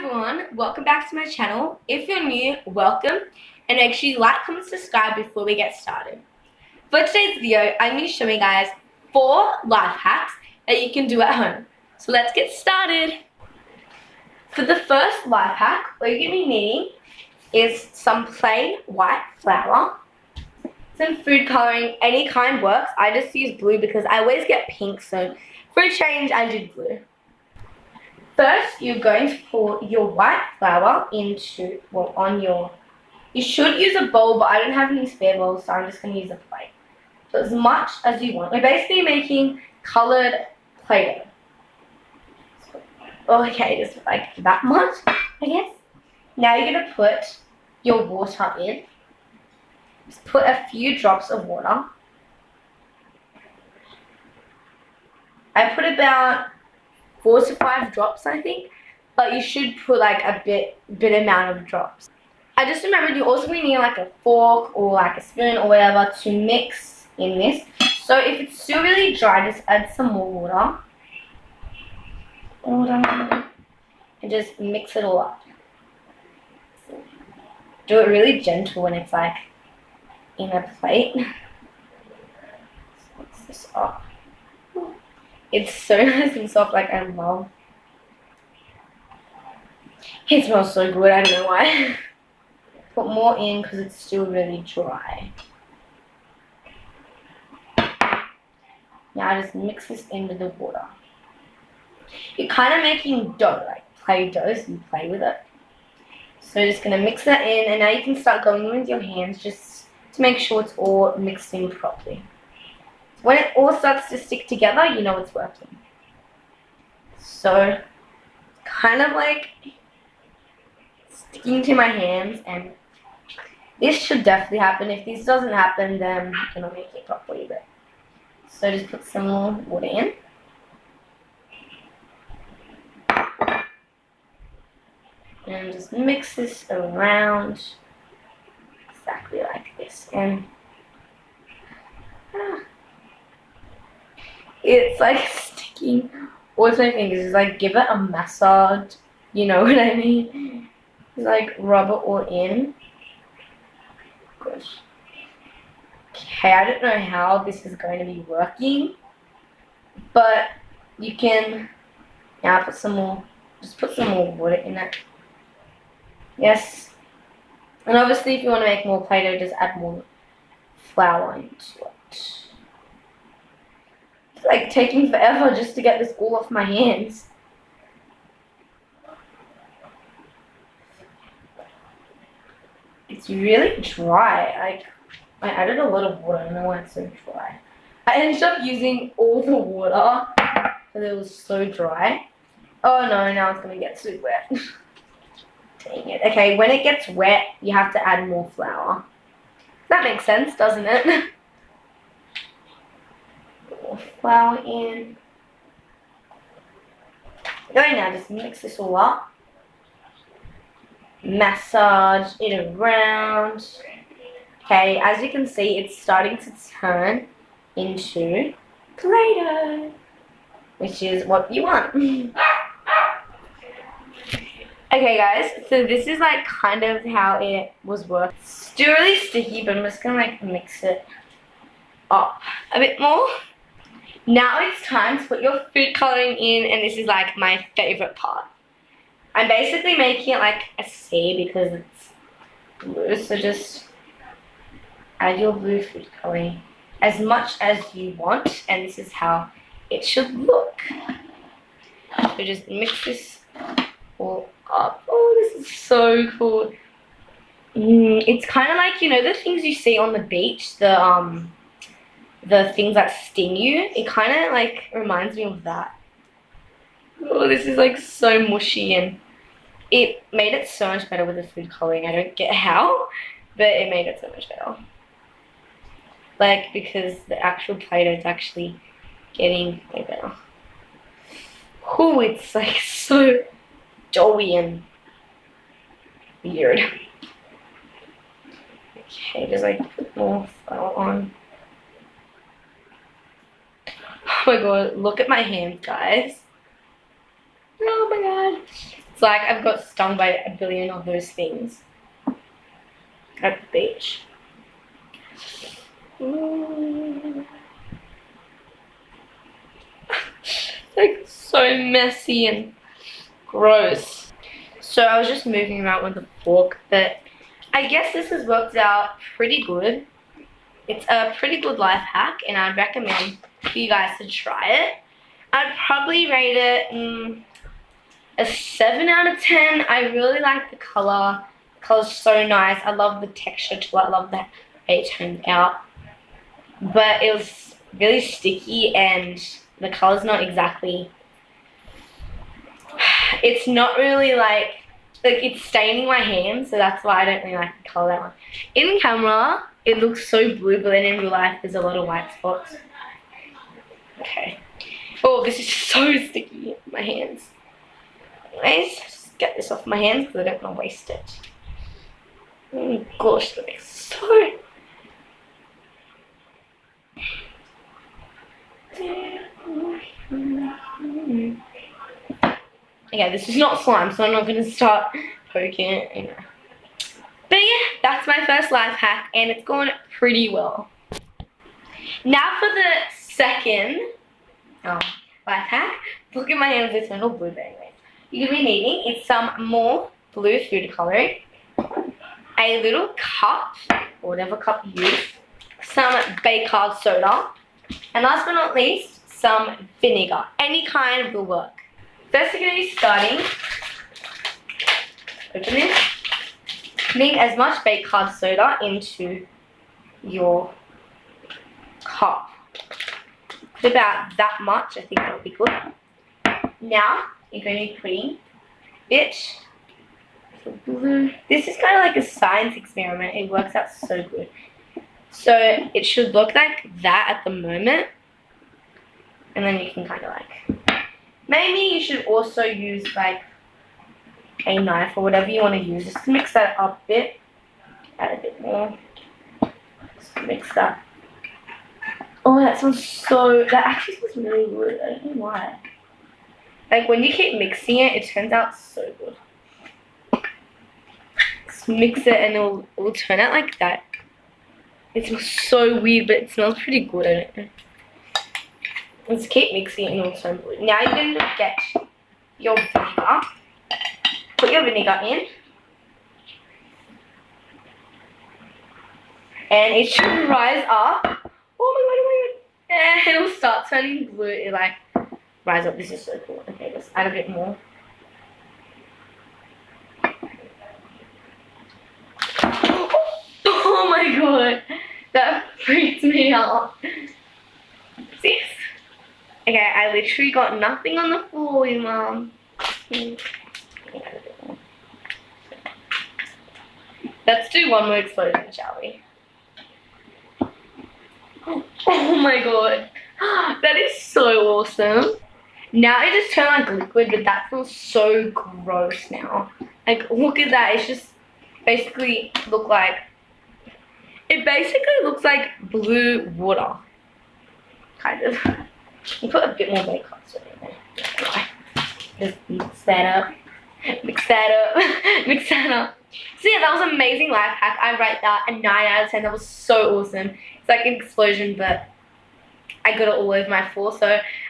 everyone, welcome back to my channel. If you're new, welcome, and make sure you like, comment, subscribe before we get started. For today's video, I'm going to show you guys 4 life hacks that you can do at home. So let's get started. For the first life hack, what you're going to be needing is some plain white flour, some food coloring, any kind works. I just use blue because I always get pink, so for a change I did blue. First, you're going to pour your white flour into, you should use a bowl, but I don't have any spare bowls, so I'm just going to use a plate. So as much as you want. We're basically making coloured Play-Doh. Okay, just like that much, I guess. Now you're going to put your water in. Just put a few drops of water. I put about 4 to 5 drops, I think, but you should put like a bit amount of drops. I just remembered you also need like a fork or like a spoon or whatever to mix in this. So if it's still really dry, just add some more water. And just mix it all up. Do it really gentle when it's like in a plate. So mix this up. It's so nice and soft, like I love. It smells so good, I don't know why. Put more in because it's still really dry. Now just mix this in with the water. You're kind of making dough, like Play-Doh, so you play with it. So just going to mix that in, and now you can start going in with your hands just to make sure it's all mixed in properly. When it all starts to stick together, you know it's working. So, kind of like sticking to my hands, and this should definitely happen. If this doesn't happen, then I'm not making it properly. But so just put some more water in. And just mix this around exactly like this. And it's like sticking with my fingers. It's like give it a massage. You know what I mean? It's like rub it all in. Gosh. Okay, I don't know how this is going to be working, but you can now put some more. Just put some more water in it. Yes. And obviously, if you want to make more Play-Doh, just add more flour into it. It's like taking forever just to get this all off my hands. It's really dry. Like, I added a lot of water. I don't know why it's so dry. I ended up using all the water because it was so dry. Oh no, now it's going to get too wet. Dang it. Okay, when it gets wet, you have to add more flour. That makes sense, doesn't it? More flour in. Go now, just mix this all up. Massage it around. Okay, as you can see, it's starting to turn into Play-Doh, which is what you want. Okay guys, so this is like kind of how it was working. Still really sticky, but I'm just gonna like mix it up a bit more. Now it's time to put your food coloring in, and this is like my favorite part. I'm basically making it like a C because it's blue, so just add your blue food coloring as much as you want, and this is how it should look. So just mix this all up. Oh, this is so cool. It's kind of like, you know, the things you see on the beach, the things that sting you. It kind of like reminds me of that. Oh, this is like so mushy, and it made it so much better with the food coloring. I don't get how, but it made it so much better. Like, because the actual Play-Doh is actually getting way better. Oh, it's like so doughy and weird. Okay, just like put more flour on. Oh my god, look at my hands, guys. Oh my god. It's like I've got stung by a billion of those things at the beach. Like so messy and gross. So I was just moving around with the fork, but I guess this has worked out pretty good. It's a pretty good life hack, and I'd recommend for you guys to try it. I'd probably rate it a 7 out of 10. I really like the color. The color's so nice. I love the texture to it. I love the way it turned out. But it was really sticky, and the color's not exactly... It's not really like it's staining my hands, so that's why I don't really like the color that much. In camera, it looks so blue, but then in real life, there's a lot of white spots. Okay. Oh, this is so sticky, my hands. Anyways, just get this off my hands because I don't want to waste it. Oh gosh, that is so... Okay, this is not slime, so I'm not going to start poking it. But yeah, that's my first life hack, and it's gone pretty well. Now for the second life hack. Look at my hands, they turn all blue, but anyway. You're going to be needing is some more blue food coloring, a little cup, or whatever cup you use, some baking soda, and last but not least, some vinegar. Any kind will work. First, you're going to be starting, open this, putting as much baking soda into your cup. Put about that much, I think that would be good. Now, you're going to be putting a bit of blue. This is kind of like a science experiment. It works out so good. So, it should look like that at the moment. And then you can kind of like... Maybe you should also use like a knife or whatever you want to use just to mix that up a bit. Add a bit more. Just mix that. Oh, that smells so... That actually smells really good. I don't know why. Like when you keep mixing it, it turns out so good. Just mix it and it will turn out like that. It smells so weird, but it smells pretty good. I don't know. Let's keep mixing it and it'll turn blue. Now you're going to get your vinegar. Put your vinegar in. And it should rise up. Oh my god, oh my god. And it'll start turning blue. It like rise up. This is so cool. Okay, let's add a bit more. Oh my god. That freaked me out. See? Okay, I literally got nothing on the floor, Mom. Let's do one more explosion, shall we? Oh my god. That is so awesome. Now it just turned like liquid, but that feels so gross now. Like, look at that. It's just basically look like... It basically looks like blue water. Kind of. You put a bit more baking soda in there. Just mix that up. Mix that up. Mix that up. So yeah, that was an amazing life hack. I rate that a 9 out of 10. That was so awesome. It's like an explosion, but I got it all over my floor. So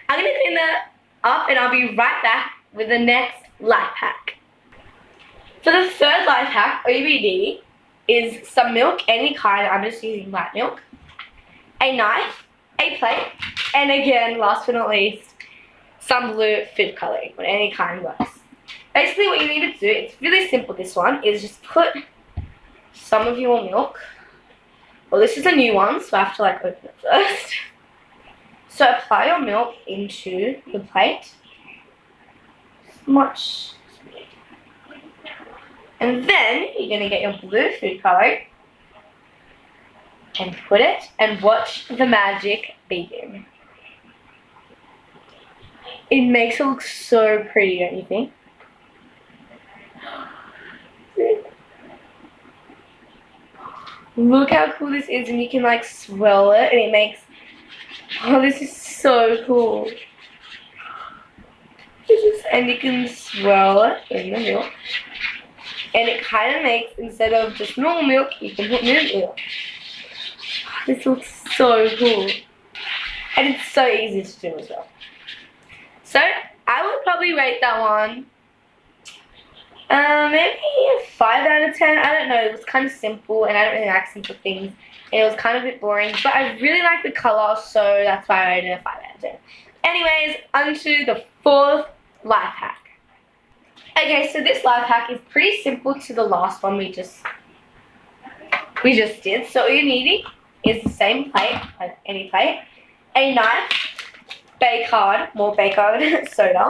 I'm going to clean that up and I'll be right back with the next life hack. For the third life hack, all you'll be needing is some milk, any kind. I'm just using white milk. A knife, a plate, and again, last but not least, some blue food coloring, or any kind works. Basically what you need to do, it's really simple this one, is just put some of your milk, well this is a new one, so I have to like open it first. So apply your milk into the plate, much, and then you're going to get your blue food coloring and put it and watch the magic begin. It makes it look so pretty, don't you think? Look how cool this is, and you can like swirl it and it makes... Oh, this is so cool. And you can swirl it in the milk. And it kind of makes, instead of just normal milk, you can put milk. This looks so cool. And it's so easy to do as well. So, I would probably rate that one maybe a 5 out of 10. I don't know, it was kind of simple and I don't really like simple things. And it was kind of a bit boring, but I really like the colour, so that's why I rated it a 5 out of 10. Anyways, onto the fourth life hack. Okay, so this life hack is pretty simple to the last one we just did. So all you're needing is the same plate, like any plate, a knife, Baycard, more Baycard soda.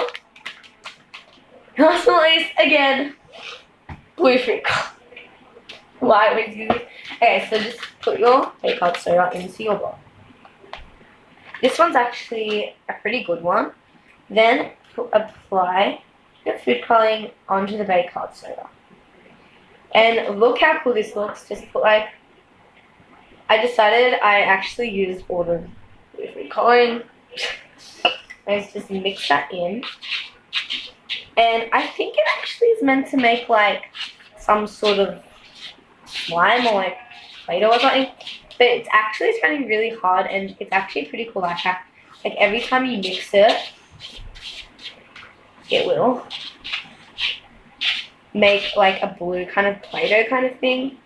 Last but not least, again, blue fruit. Why are we doing this? Okay, so just put your Baycard soda into your bowl. This one's actually a pretty good one. Then apply your food colouring onto the Baycard soda. And look how cool this looks. Just put like, I decided I actually used all the food colouring. Let's just mix that in. And I think it actually is meant to make like some sort of slime or like Play-Doh or something. But it's actually turning really hard and it's actually a pretty cool life hack. Like every time you mix it, it will make like a blue kind of Play-Doh kind of thing.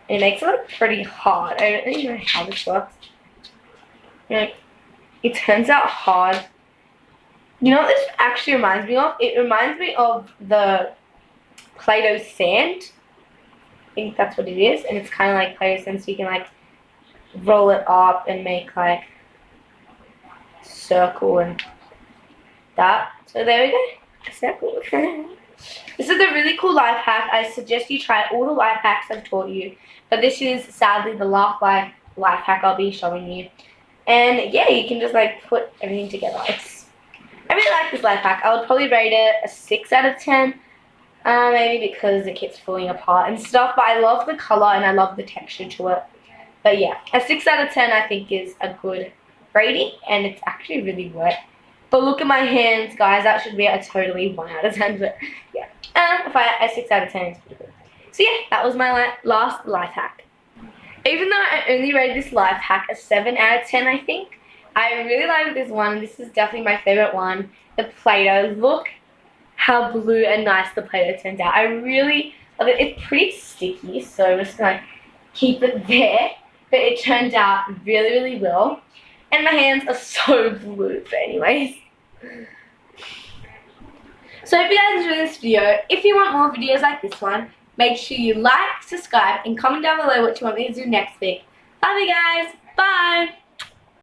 And it makes it look pretty hard. I don't really know how this works. Like, it turns out hard. You know what this actually reminds me of? It reminds me of the Play-Doh sand. I think that's what it is. And it's kind of like Play-Doh sand, so you can like roll it up and make like a circle and that. So there we go. A circle. This is a really cool life hack. I suggest you try all the life hacks I've taught you. But this is sadly the last life hack I'll be showing you. And yeah, you can just like put everything together. I really like this life hack. I would probably rate it a 6 out of 10. Maybe because it keeps falling apart and stuff. But I love the colour and I love the texture to it. But yeah, a 6 out of 10 I think is a good rating. And it's actually really wet. But look at my hands, guys. That should be a totally 1 out of 10. But yeah, a 6 out of 10 is pretty good. So yeah, that was my last life hack. Even though I only rated this life hack a 7 out of 10, I think, I really like this one. This is definitely my favorite one. The Play-Doh. Look how blue and nice the Play-Doh turns out. I really love it. It's pretty sticky, so I'm just going to keep it there. But it turned out really, really well. And my hands are so blue, but anyways. So I hope you guys enjoyed this video. If you want more videos like this one, make sure you like, subscribe, and comment down below what you want me to do next week. Love you guys. Bye.